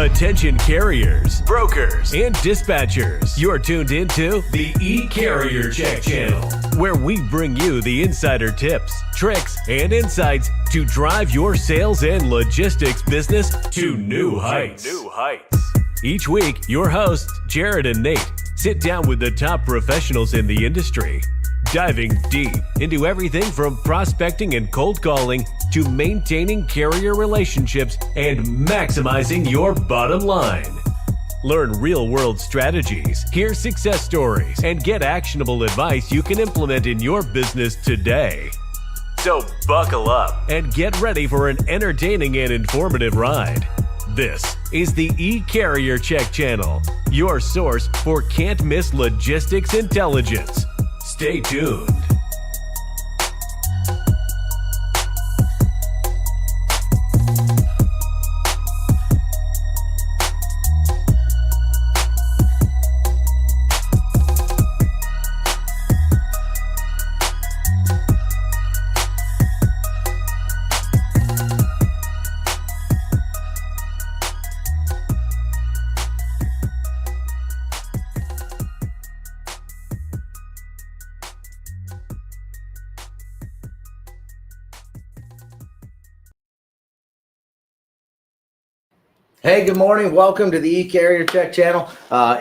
Attention carriers, brokers, and dispatchers. You're tuned into the E-Carrier Check channel, where we bring you the insider tips, tricks, and insights to drive your sales and logistics business to new heights. Each week, your hosts, Jared and Nate, sit down with the top professionals in the industry, diving deep into everything from prospecting and cold calling to maintaining carrier relationships and maximizing your bottom line. Learn real-world strategies, hear success stories, and get actionable advice you can implement in your business today. So buckle up and get ready for an entertaining and informative ride. This is the E-Carrier Check channel, your source for can't-miss logistics intelligence. Stay tuned. Hey, good morning. Welcome to the E-Carrier Check channel.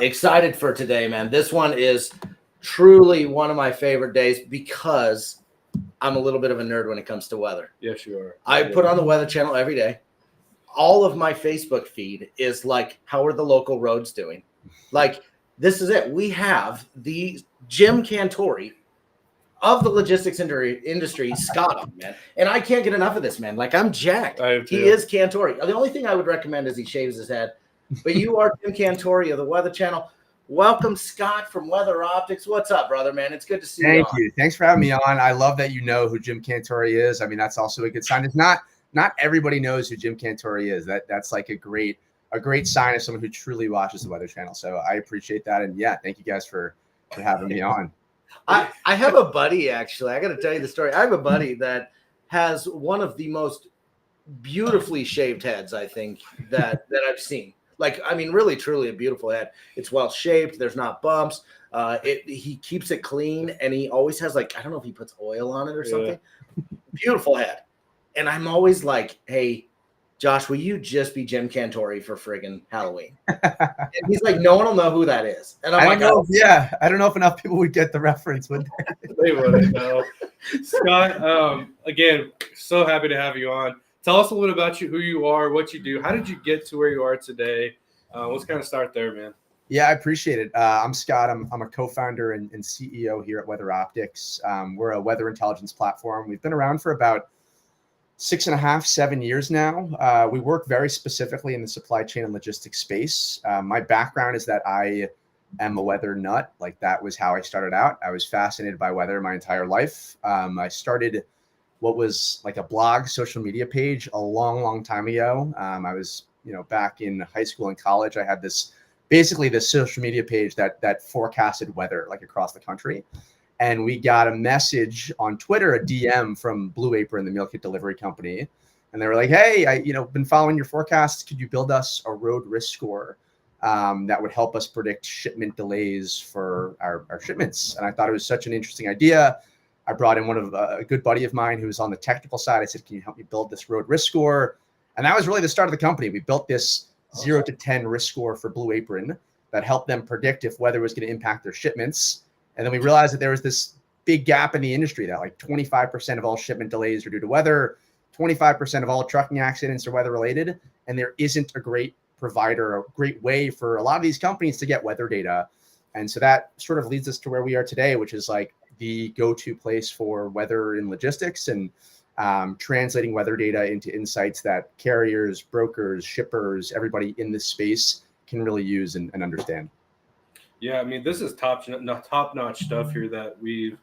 Excited for today, man. This one is truly one of my favorite days because I'm a little bit of a nerd when it comes to weather. Yes, you are. I put on the Weather Channel every day. All of my Facebook feed is like, how are the local roads doing? Like, this is it. We have the Jim Cantori of the logistics industry, Scott, man. And I can't get enough of this, man. Like, I'm jacked. He is Cantori. The only thing I would recommend is he shaves his head. But you are Jim Cantori of the Weather Channel. Welcome, Scott from WeatherOptics. What's up, brother, man? It's good to see you. Thank you. Thanks for having me on. I love that you know who Jim Cantori is. I mean, that's also a good sign. It's not everybody knows who Jim Cantori is. That's like a great sign of someone who truly watches the Weather Channel. So I appreciate that. And yeah, thank you guys for having me on. I have a buddy, actually. I got to tell you the story. I have a buddy that has one of the most beautifully shaved heads, I think, that I've seen. Like, I mean, really, truly a beautiful head. It's well shaped. There's not bumps. He keeps it clean, and he always has, like, I don't know if he puts oil on it or something. Beautiful head. And I'm always like, hey, Josh, will you just be Jim Cantori for friggin' Halloween? And he's like, no one will know who that is. And I'm I don't know if enough people would get the reference, would they? They wouldn't know. Scott, again, so happy to have you on. Tell us a little about you, who you are, what you do. How did you get to where you are today? Let's kind of start there, man. Yeah, I appreciate it. I'm Scott. I'm a co-founder and CEO here at WeatherOptics. We're a weather intelligence platform. We've been around for about 6.5, 7 years now. We work very specifically in the supply chain and logistics space. My background is that I am a weather nut. Like, that was how I started out. I was fascinated by weather my entire life. I started what was like a blog social media page a long time ago. I was, back in high school and college, I had this social media page that forecasted weather like across the country. And we got a message on Twitter, a DM from Blue Apron, the meal kit delivery company. And they were like, hey, I've been following your forecasts. Could you build us a road risk score that would help us predict shipment delays for our shipments? And I thought it was such an interesting idea. I brought in a good buddy of mine who was on the technical side. I said, can you help me build this road risk score? And that was really the start of the company. We built this 0 to 10 risk score for Blue Apron that helped them predict if weather was going to impact their shipments. And then we realized that there was this big gap in the industry that like 25% of all shipment delays are due to weather, 25% of all trucking accidents are weather related. And there isn't a great provider, a great way for a lot of these companies to get weather data. And so that sort of leads us to where we are today, which is like the go-to place for weather in logistics and translating weather data into insights that carriers, brokers, shippers, everybody in this space can really use and understand. Yeah, I mean, this is top-notch stuff here that we've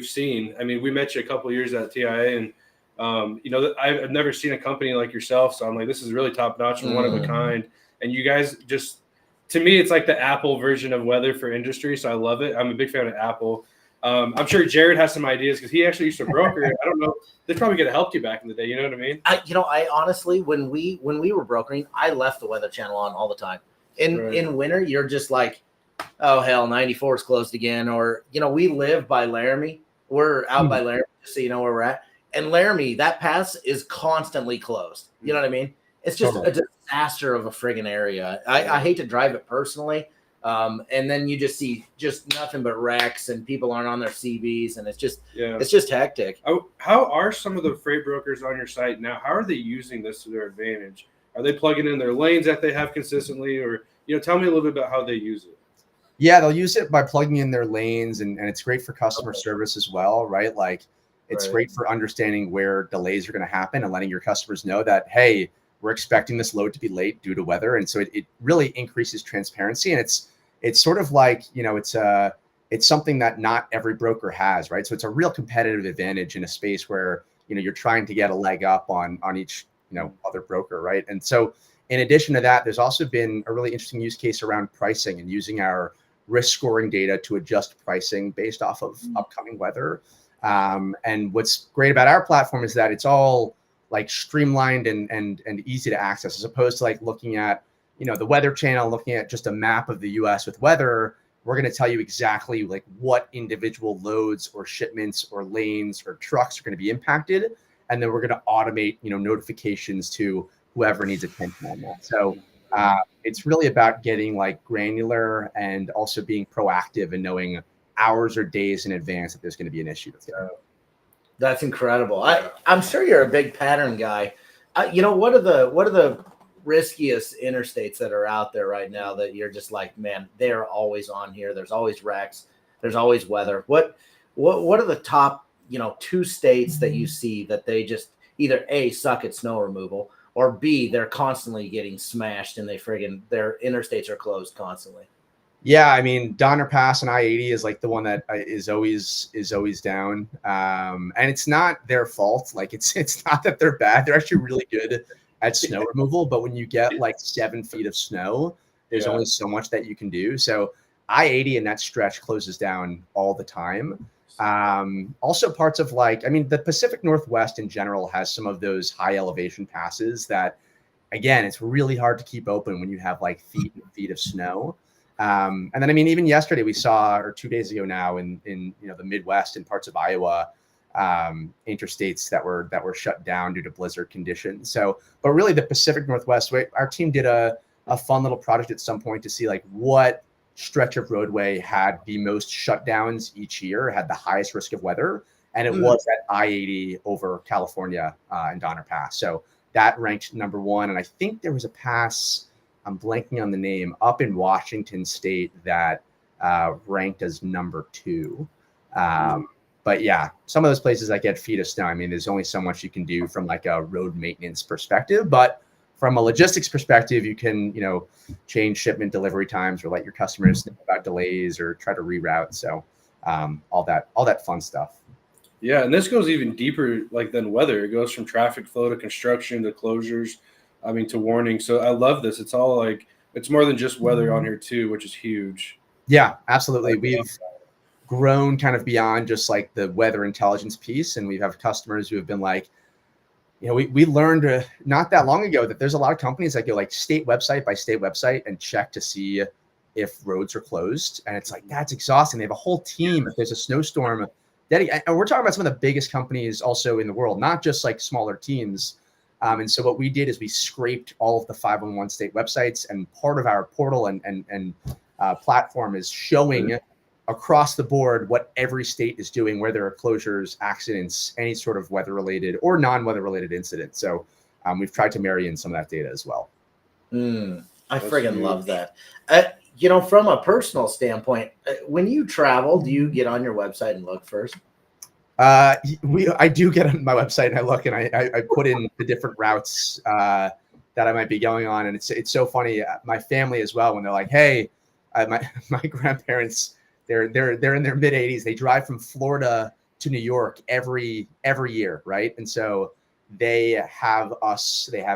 seen. I mean, we met you a couple of years at TIA, and I've never seen a company like yourself. So I'm like, this is really top-notch and one of a kind. And you guys just, to me, it's like the Apple version of weather for industry. So I love it. I'm a big fan of Apple. I'm sure Jared has some ideas because he actually used to broker. I don't know. They probably could have helped you back in the day. You know what I mean? I honestly, when we were brokering, I left the Weather Channel on all the time. In winter, you're just like, oh hell, 94 is closed again. Or we live by Laramie. We're out by Laramie, just so you know where we're at. And Laramie, that pass is constantly closed. You know what I mean? It's just a disaster of a friggin' area. I hate to drive it personally. And then you just see just nothing but wrecks and people aren't on their CVs, and it's just hectic. How are some of the freight brokers on your site now? How are they using this to their advantage? Are they plugging in their lanes that they have consistently, or tell me a little bit about how they use it? Yeah, they'll use it by plugging in their lanes, and it's great for customer service as well, right? Like it's great for understanding where delays are going to happen and letting your customers know that, hey, we're expecting this load to be late due to weather. And so it really increases transparency. And it's sort of like, it's something that not every broker has, right? So it's a real competitive advantage in a space where, you're trying to get a leg up on each, other broker, right? And so in addition to that, there's also been a really interesting use case around pricing and using our risk scoring data to adjust pricing based off of upcoming weather. And what's great about our platform is that it's all like streamlined and easy to access, as opposed to like looking at, the Weather Channel, looking at just a map of the US with weather. We're going to tell you exactly like what individual loads or shipments or lanes or trucks are going to be impacted. And then we're going to automate, notifications to whoever needs attention on that. So it's really about getting like granular and also being proactive and knowing hours or days in advance that there's going to be an issue. That's incredible. I'm sure you're a big pattern guy. What are the riskiest interstates that are out there right now that you're just like, man, they're always on here. There's always wrecks. There's always weather. What are the top, 2 states that you see that they just either A, suck at snow removal, or B, they're constantly getting smashed and their interstates are closed constantly? Yeah, I mean, Donner Pass and I-80 is like the one that is always down, and it's not their fault. Like it's not that they're bad; they're actually really good at snow removal. But when you get like 7 feet of snow, there's only so much that you can do. So I-80 in that stretch closes down all the time. Also, parts of the Pacific Northwest in general has some of those high elevation passes that, again, it's really hard to keep open when you have like feet and feet of snow. And then, even yesterday we saw, or 2 days ago now, in the Midwest and parts of Iowa, interstates that were shut down due to blizzard conditions. So, but really the Pacific Northwest, our team did a fun little project at some point to see like what stretch of roadway had the most shutdowns each year, had the highest risk of weather. And it was at I-80 over California and Donner Pass. So that ranked number 1. And I think there was a pass, I'm blanking on the name, up in Washington State that ranked as number 2. But yeah, some of those places that get feet of snow, there's only so much you can do from like a road maintenance perspective. But from a logistics perspective, you can, change shipment delivery times or let your customers know about delays or try to reroute. So all that fun stuff. Yeah, and this goes even deeper than weather. It goes from traffic flow to construction to closures. To warning. So I love this. It's all it's more than just weather on here too, which is huge. Yeah, absolutely. We've grown kind of beyond just like the weather intelligence piece. And we have customers who have been like, we learned not that long ago that there's a lot of companies that go like state website by state website and check to see if roads are closed. And it's like, that's exhausting. They have a whole team. If there's a snowstorm, and we're talking about some of the biggest companies also in the world, not just like smaller teams. And so what we did is we scraped all of the 511 state websites, and part of our portal and platform is showing across the board what every state is doing, where there are closures, accidents, any sort of weather-related or non-weather related incident. So we've tried to marry in some of that data as well. I friggin' love that. From a personal standpoint, when you travel, do you get on your website and look first? I do get on my website and I look and I put in the different routes that I might be going on. And it's so funny. My family as well, when they're like, hey, my grandparents, they're in their mid 80s. They drive from Florida to New York every year. Right. And so they have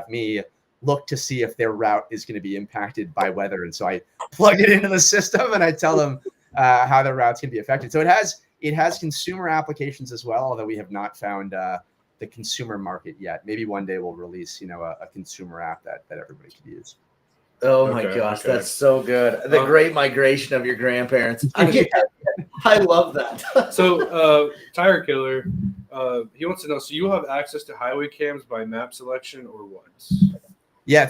me look to see if their route is going to be impacted by weather. And so I plug it into the system and I tell them how their route's going to be affected. So it has it has consumer applications as well, although we have not found the consumer market yet. Maybe one day we'll release, a consumer app that everybody could use. Oh my gosh, that's so good. The great migration of your grandparents. I love that. So, Tire Killer, he wants to know, so you have access to highway cams by map selection or what? Yeah,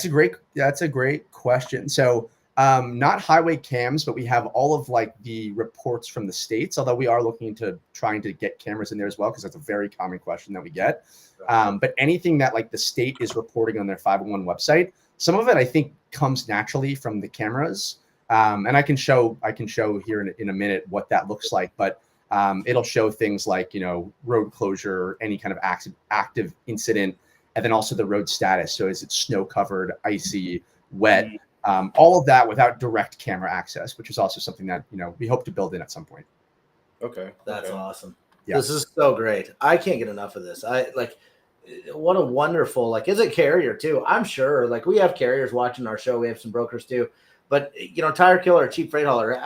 that's a great question. So, not highway cams, but we have all of like the reports from the states, although we are looking into trying to get cameras in there as well, because that's a very common question that we get. But anything that like the state is reporting on their 501 website, some of it I think comes naturally from the cameras. And I can show here in a minute what that looks like, but it'll show things like, road closure, any kind of active incident, and then also the road status. So is it snow covered, icy, wet, all of that without direct camera access, which is also something that, we hope to build in at some point. Okay. That's awesome. Yeah. This is so great. I can't get enough of this. What a wonderful, is it carrier too? I'm sure we have carriers watching our show. We have some brokers too, but Tire Killer, cheap freight hauler,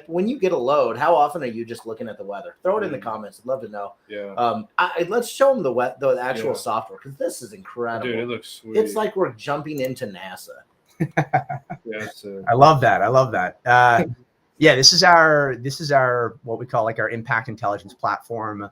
when you get a load, how often are you just looking at the weather? Throw it in the comments. I'd love to know. Yeah. Let's show them the actual software, because this is incredible. Dude, it looks sweet. It's like we're jumping into NASA. I love that. Yeah, this is our what we call our impact intelligence platform.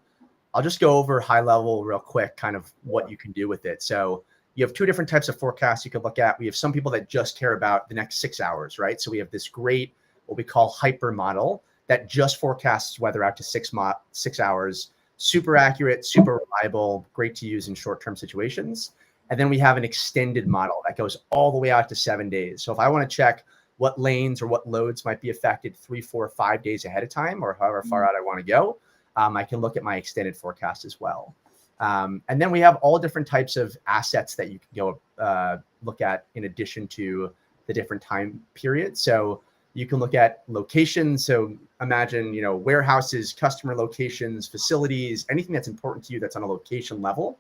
I'll just go over high level real quick, kind of what you can do with it. So you have two different types of forecasts you could look at. We have some people that just care about the next 6 hours, right? So we have this great, what we call hyper model that just forecasts weather out to 6 hours, super accurate, super reliable, great to use in short-term situations. And then we have an extended model that goes all the way out to 7 days. So if I want to check what lanes or what loads might be affected 3, 4, 5 days ahead of time, or however far out I want to go, I can look at my extended forecast as well. And then we have all different types of assets that you can go look at in addition to the different time periods. So you can look at locations. So imagine, warehouses, customer locations, facilities, anything that's important to you that's on a location level.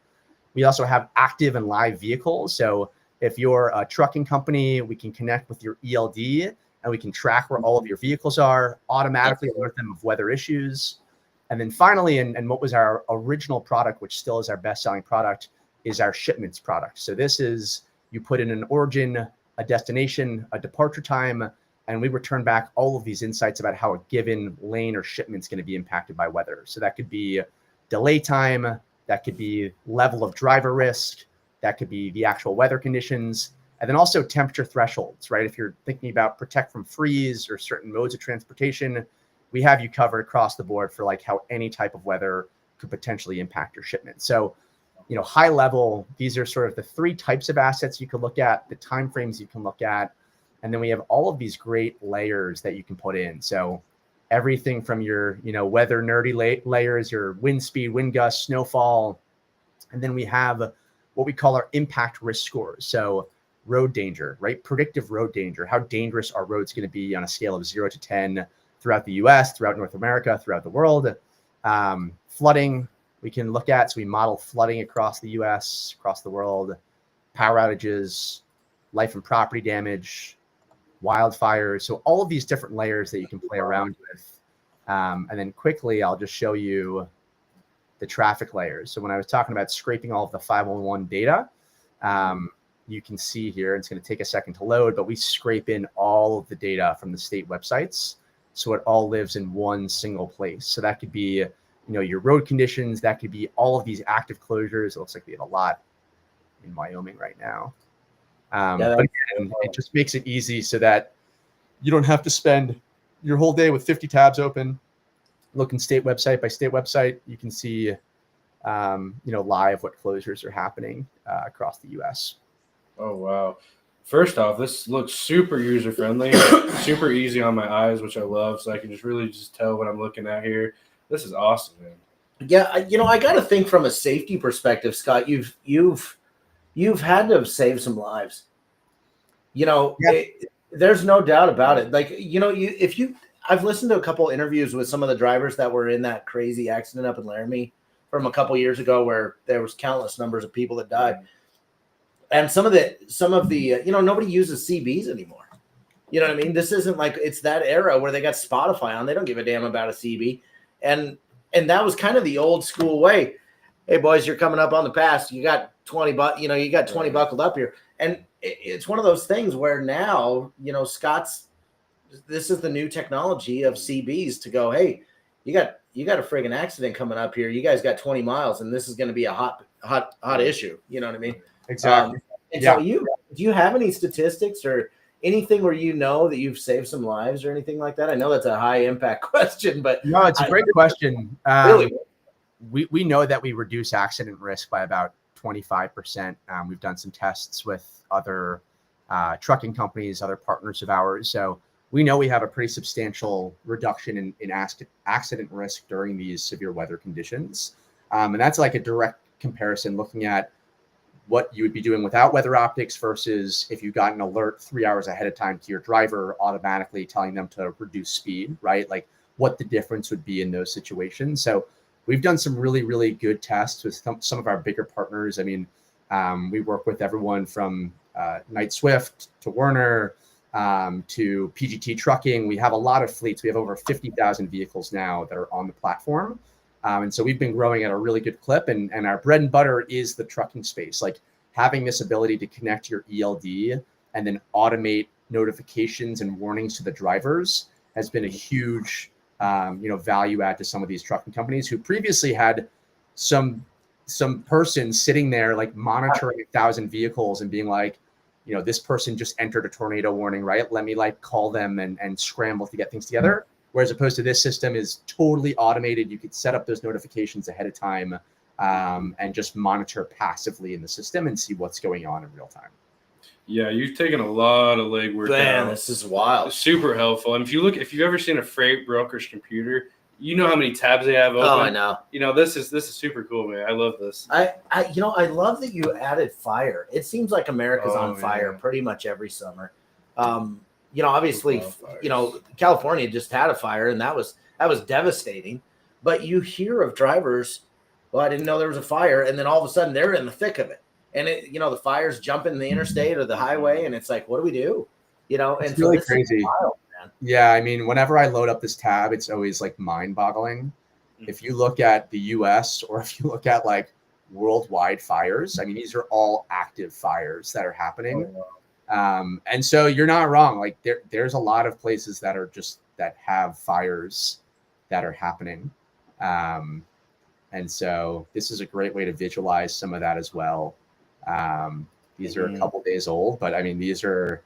We also have active and live vehicles. So if you're a trucking company, we can connect with your ELD and we can track where all of your vehicles are, automatically alert them of weather issues. And then finally, and what was our original product, which still is our best-selling product, is our shipments product. So this is, you put in an origin, a destination, a departure time, and we return back all of these insights about how a given lane or shipment is going to be impacted by weather. So that could be delay time, that could be level of driver risk, that could be the actual weather conditions, and then also temperature thresholds, right? If you're thinking about protect from freeze or certain modes of transportation, we have you covered across the board for how any type of weather could potentially impact your shipment. So, high level, these are sort of the three types of assets you can look at, the timeframes you can look at, and then we have all of these great layers that you can put in. So everything from your, weather nerdy layers, your wind speed, wind gusts, snowfall, and then we have what we call our impact risk scores. So road danger, right? Predictive road danger. How dangerous are roads going to be on a scale of 0 to 10 throughout the US, throughout North America, throughout the world. Flooding, we can look at, so we model flooding across the US, across the world, power outages, life and property damage, wildfires. So all of these different layers that you can play around with. And then quickly, I'll just show you the traffic layers. So when I was talking about scraping all of the 511 data, you can see here, it's going to take a second to load, but we scrape in all of the data from the state websites. So it all lives in one single place. So that could be, your road conditions. That could be all of these active closures. It looks like we have a lot in Wyoming right now. But again, it just makes it easy so that you don't have to spend your whole day with 50 tabs open, looking state website by state website. You can see, live what closures are happening across the U.S. Oh, wow. First off, this looks super user-friendly, super easy on my eyes, which I love, so I can really tell what I'm looking at here. This is awesome, man. Yeah, I got to think from a safety perspective, Scott. You've had to have saved some lives. There's no doubt about it. I've listened to a couple interviews with some of the drivers that were in that crazy accident up in Laramie from a couple years ago, where there was countless numbers of people that died. And some of the nobody uses CBs anymore. You know what I mean? This isn't it's that era where they got Spotify on. They don't give a damn about a CB. And And that was kind of the old school way. Hey boys, you're coming up on the pass. You got 20 you got 20 buckled up here. And it's one of those things where now, this is the new technology of CBs to go, hey, you got a friggin' accident coming up here. You guys got 20 miles and this is going to be a hot issue. You know what I mean? Exactly. So do you have any statistics or anything where that you've saved some lives or anything like that? I know that's a high impact question, but no, it's a great question. Really? We know that we reduce accident risk by about 25%. We've done some tests with other trucking companies, other partners of ours. So we know we have a pretty substantial reduction in accident risk during these severe weather conditions. And that's like a direct comparison looking at what you would be doing without WeatherOptics versus if you got an alert 3 hours ahead of time to your driver, automatically telling them to reduce speed, right? Like what the difference would be in those situations. So we've done some really, really good tests with some of our bigger partners. I mean, we work with everyone from Knight Swift to Werner to PGT Trucking. We have a lot of fleets. We have over 50,000 vehicles now that are on the platform. And so we've been growing at a really good clip. And our bread and butter is the trucking space. Like having this ability to connect your ELD and then automate notifications and warnings to the drivers has been a huge value add to some of these trucking companies who previously had some person sitting there like monitoring 1,000 vehicles and being like, this person just entered a tornado warning, right? Let me like call them and scramble to get things together. Whereas opposed to this system is totally automated. You could set up those notifications ahead of time and just monitor passively in the system and see what's going on in real time. Yeah, you've taken a lot of legwork. Man, this is wild. It's super helpful. And if you've ever seen a freight broker's computer, you know how many tabs they have open. Oh, I know. This is super cool, man. I love this. I love that you added fire. It seems like America's on fire pretty much every summer. Obviously, California just had a fire and that was devastating. But you hear of drivers, well, I didn't know there was a fire, and then all of a sudden they're in the thick of it. And the fire's jumping the interstate or the highway, and it's like, what do we do? And it's really so crazy. Wild, man. Yeah, I mean, whenever I load up this tab, it's always like mind-boggling. If you look at the US or if you look at like worldwide fires, I mean, these are all active fires that are happening. And so you're not wrong. Like there's a lot of places that have fires that are happening. And so this is a great way to visualize some of that as well. These are a couple days old, but I mean, these are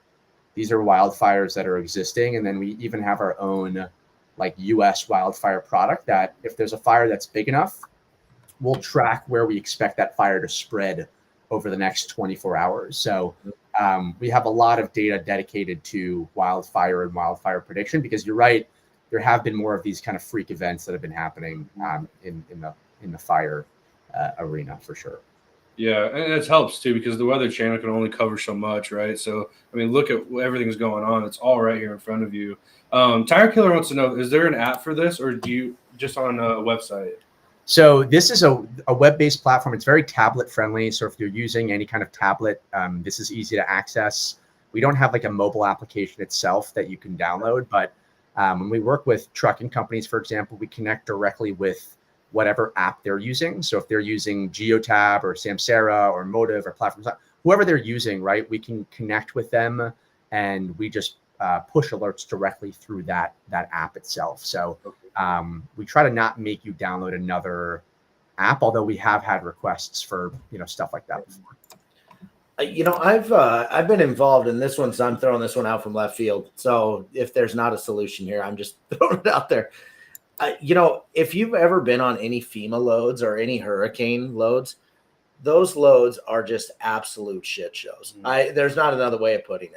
wildfires that are existing. And then we even have our own like US wildfire product that if there's a fire that's big enough, we'll track where we expect that fire to spread over the next 24 hours. So we have a lot of data dedicated to wildfire and wildfire prediction, because you're right, there have been more of these kind of freak events that have been happening in the fire arena for sure. Yeah, and it helps too because the Weather Channel can only cover so much, right? So, I mean, look at everything's going on. It's all right here in front of you. Tire Killer wants to know, is there an app for this, or do you just on a website? So this is a web-based platform. It's very tablet friendly. So if you're using any kind of tablet, this is easy to access. We don't have like a mobile application itself that you can download, but when we work with trucking companies, for example, we connect directly with whatever app they're using. So if they're using Geotab or Samsara or Motive or Platforms, whoever they're using, right, we can connect with them and we just push alerts directly through that app itself. So we try to not make you download another app, although we have had requests for stuff like that before. I've been involved in this one, so I'm throwing this one out from left field. So if there's not a solution here, I'm just throwing it out there. If you've ever been on any FEMA loads or any hurricane loads, those loads are just absolute shit shows. There's not another way of putting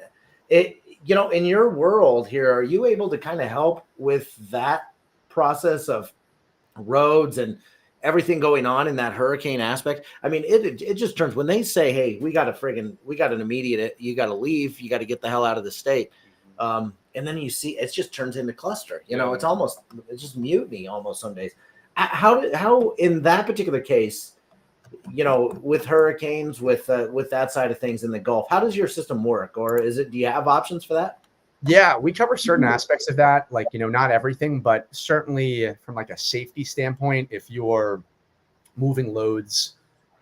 it. In your world here, are you able to kind of help with that process of roads and everything going on in that hurricane aspect? I mean, it just turns when they say, hey, we got an immediate, you got to leave, you got to get the hell out of the state. And then you see, it just turns into cluster, it's just mutiny almost some days. How in that particular case, with hurricanes, with that side of things in the Gulf, how does your system work? Or do you have options for that? Yeah, we cover certain aspects of that, like, not everything, but certainly from like a safety standpoint, if you're moving loads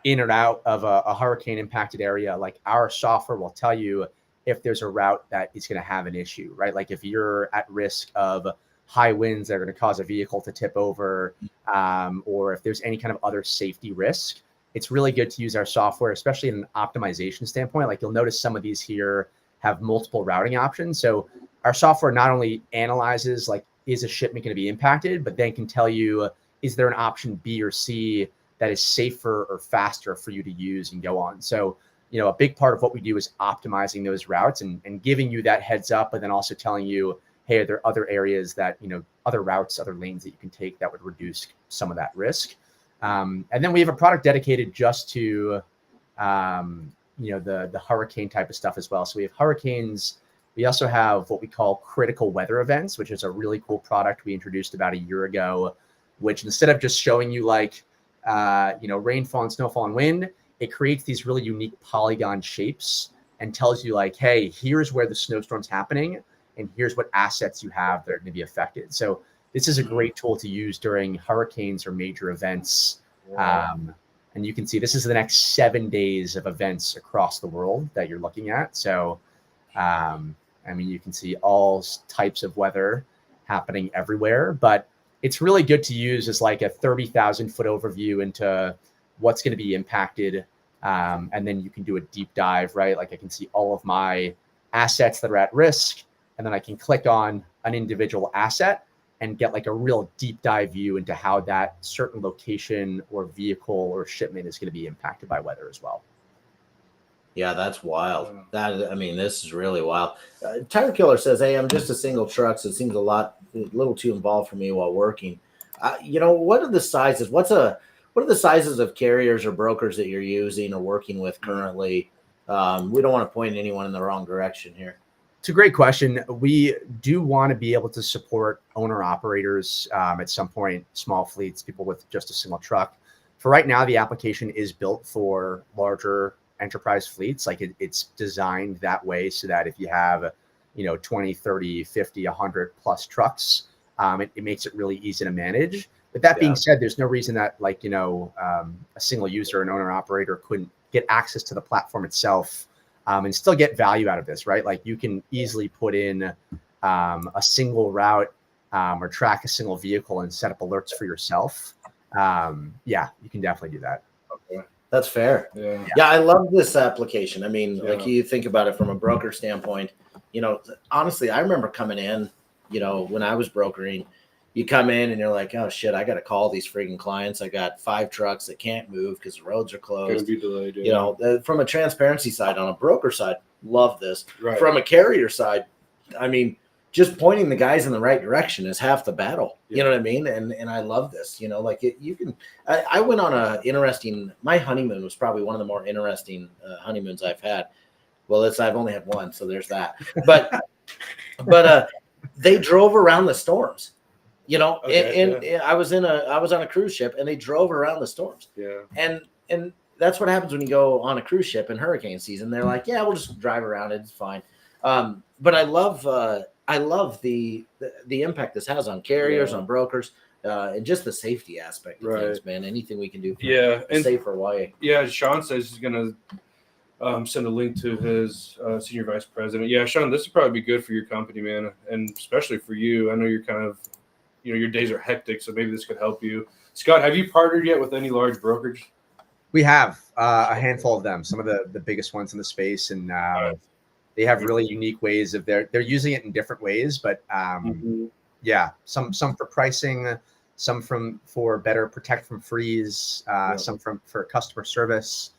in or out of a hurricane impacted area, like our software will tell you if there's a route that is going to have an issue, right? Like if you're at risk of high winds that are going to cause a vehicle to tip over, or if there's any kind of other safety risk, it's really good to use our software, especially in an optimization standpoint. Like you'll notice some of these here have multiple routing options. So our software not only analyzes like, is a shipment going to be impacted, but then can tell you, is there an option B or C that is safer or faster for you to use and go on. So, a big part of what we do is optimizing those routes and giving you that heads up, but then also telling you, hey, are there other areas that, other routes, other lanes that you can take that would reduce some of that risk. And then we have a product dedicated just to, the hurricane type of stuff as well. So we have hurricanes. We also have what we call critical weather events, which is a really cool product we introduced about a year ago, which instead of just showing you like, rainfall and snowfall and wind, it creates these really unique polygon shapes and tells you like, hey, here's where the snowstorm's happening and here's what assets you have that are going to be affected. So this is a great tool to use during hurricanes or major events. Wow. And you can see this is the next 7 days of events across the world that you're looking at. So, you can see all types of weather happening everywhere, but it's really good to use as like a 30,000 foot overview into what's going to be impacted. And then you can do a deep dive, right? Like I can see all of my assets that are at risk, and then I can click on an individual asset and get like a real deep dive view into how that certain location or vehicle or shipment is going to be impacted by weather as well. Yeah, that's wild. This is really wild. Tire Killer says, "Hey, I'm just a single truck, so it seems a little too involved for me while working." What are the sizes? What are the sizes of carriers or brokers that you're using or working with currently? We don't want to point anyone in the wrong direction here. It's a great question. We do want to be able to support owner operators at some point, small fleets, people with just a single truck. For right now, the application is built for larger enterprise fleets. Like it's designed that way so that if you have 20, 30, 50, 100 plus trucks, it makes it really easy to manage. But that being said, there's no reason that a single user, an owner operator couldn't get access to the platform itself and still get value out of this, right? Like you can easily put in a single route or track a single vehicle and set up alerts for yourself. You can definitely do that. Okay. That's fair. Yeah, I love this application. Like you think about it from a broker standpoint, honestly, I remember coming in, when I was brokering, you come in and you're like, oh shit, I got to call these freaking clients. I got 5 trucks that can't move because the roads are closed. Be delayed, from a transparency side, on a broker side, love this. Right. From a carrier side, just pointing the guys in the right direction is half the battle. Yeah. You know what I mean? And I love this. I went on my honeymoon was probably one of the more interesting honeymoons I've had. Well, I've only had one, so there's that. But they drove around the storms. I was on a cruise ship and they drove around the storms. Yeah. And that's what happens when you go on a cruise ship in hurricane season. They're like, yeah, we'll just drive around. It's fine. But I love the impact this has on carriers, on brokers, and just the safety aspect of things, man. Anything we can do for a safer way. Yeah, Sean says he's going to send a link to his senior vice president. Yeah, Sean, this would probably be good for your company, man, and especially for you. I know you're kind of, your days are hectic, so maybe this could help you. Scott, have you partnered yet with any large brokerage? We have a handful of them, some of the biggest ones in the space, and they have really unique ways of they're using it in different ways, but some for pricing, some for better protect from freeze, some for customer service.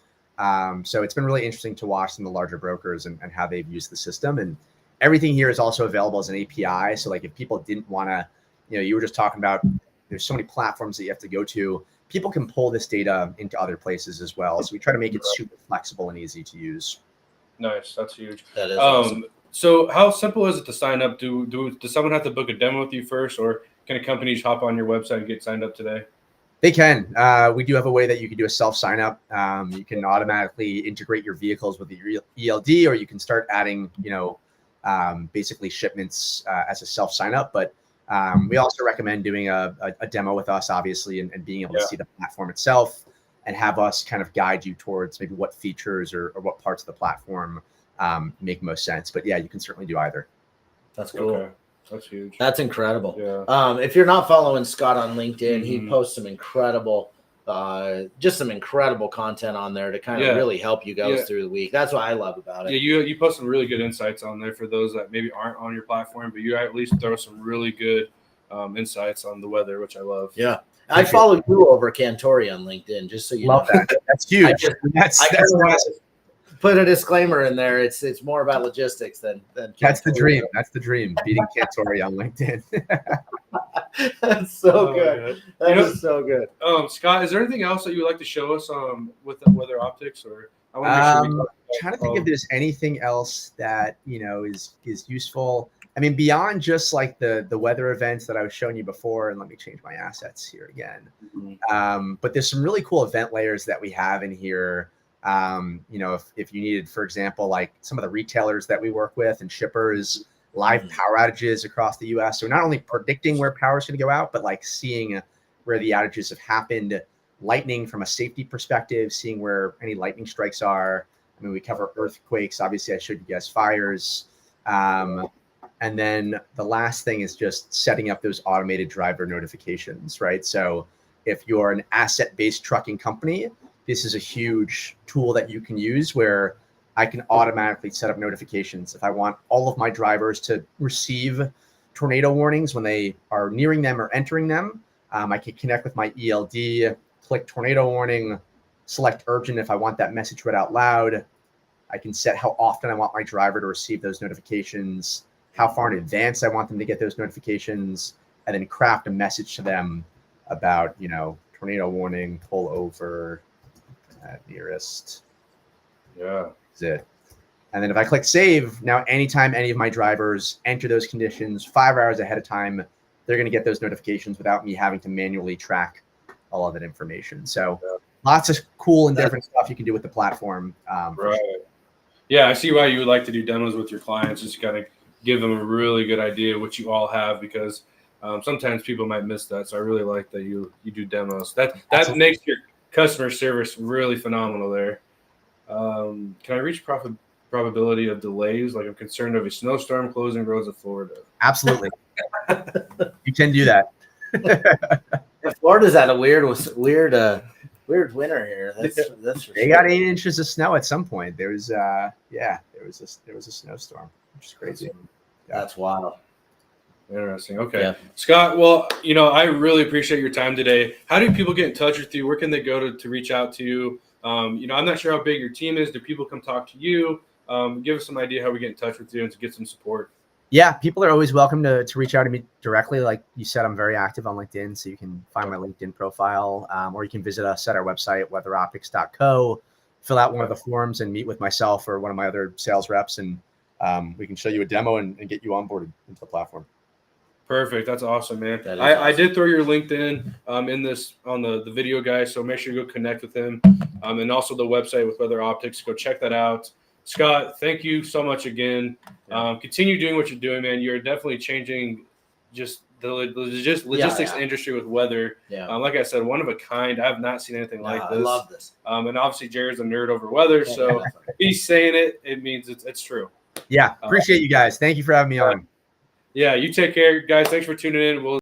So it's been really interesting to watch some of the larger brokers and how they've used the system. And everything here is also available as an API. So like if people didn't want to, you were just talking about, there's so many platforms that you have to go to. People can pull this data into other places as well. So we try to make it super flexible and easy to use. Nice. That's huge. That is awesome. So how simple is it to sign up? Does someone have to book a demo with you first, or can a company just hop on your website and get signed up today? They can. We do have a way that you can do a self sign up. You can automatically integrate your vehicles with your ELD, or you can start adding, basically shipments as a self sign up. But we also recommend doing a demo with us, obviously, and being able to see the platform itself and have us kind of guide you towards maybe what features or what parts of the platform make most sense. But yeah, you can certainly do either. That's cool. Okay. That's huge. That's incredible. Yeah. If you're not following Scott on LinkedIn, he posts some incredible, just some incredible content on there to kind of really help you guys through the week. That's what I love about it. Yeah, you post some really good insights on there for those that maybe aren't on your platform, but you at least throw some really good insights on the weather, which I love. Yeah. I follow you over Cantori on LinkedIn, just so you love know. That. That's huge. That's put a disclaimer in there. It's more about logistics than that's the dream. That's the dream. Beating Cantori on LinkedIn. That's so good. That is so good. Scott, is there anything else that you would like to show us with the WeatherOptics, or I want to make sure trying to think if there's anything else that is useful. I mean, beyond just like the weather events that I was showing you before, and let me change my assets here again. But there's some really cool event layers that we have in here. If you needed, for example, like some of the retailers that we work with and shippers, live power outages across the US. So not only predicting where power is going to go out, but like seeing where the outages have happened, lightning from a safety perspective, seeing where any lightning strikes are. I mean, we cover earthquakes. Obviously, I showed you guys fires. And then the last thing is just setting up those automated driver notifications, right? So if you're an asset-based trucking company, this is a huge tool that you can use where I can automatically set up notifications. If I want all of my drivers to receive tornado warnings when they are nearing them or entering them, I can connect with my ELD, click tornado warning, select urgent if I want that message read out loud. I can set how often I want my driver to receive those notifications, how far in advance I want them to get those notifications, and then craft a message to them about, tornado warning, pull over at nearest. Yeah. That's it. And then if I click save, now anytime any of my drivers enter those conditions 5 hours ahead of time, they're going to get those notifications without me having to manually track all of that information. So lots of cool and different stuff you can do with the platform. Right. Yeah, I see why you would like to do demos with your clients. Just kind of give them a really good idea of what you all have, because sometimes people might miss that. So I really like that you do demos. That makes your customer service really phenomenal there. Can I reach probability of delays? Like, I'm concerned of a snowstorm closing roads of Florida. Absolutely. You can do that. Florida's at a weird winter here. That's for they got 8 inches of snow at some point. There was a snowstorm, which is crazy. That's wild. Interesting. Okay. Yeah. Scott, well, I really appreciate your time today. How do people get in touch with you? Where can they go to reach out to you? I'm not sure how big your team is. Do people come talk to you? Give us some idea how we get in touch with you and to get some support. Yeah, people are always welcome to reach out to me directly. Like you said, I'm very active on LinkedIn, so you can find my LinkedIn profile, or you can visit us at our website, weatheroptics.co, fill out one of the forms and meet with myself or one of my other sales reps, and we can show you a demo and get you onboarded into the platform. Perfect. That's awesome, man. Awesome. I did throw your LinkedIn in this on the video, guys, so make sure you go connect with him, and also the website with WeatherOptics. Go check that out. Scott, thank you so much again. Continue doing what you're doing, man. You're definitely changing just the logistics industry with weather. Yeah. Like I said, one of a kind. I have not seen anything like this. I love this. And obviously, Jared's a nerd over weather, so if he's saying it, it means it's true. Yeah, appreciate you guys. Thank you for having me on. Yeah, you take care, guys. Thanks for tuning in. We'll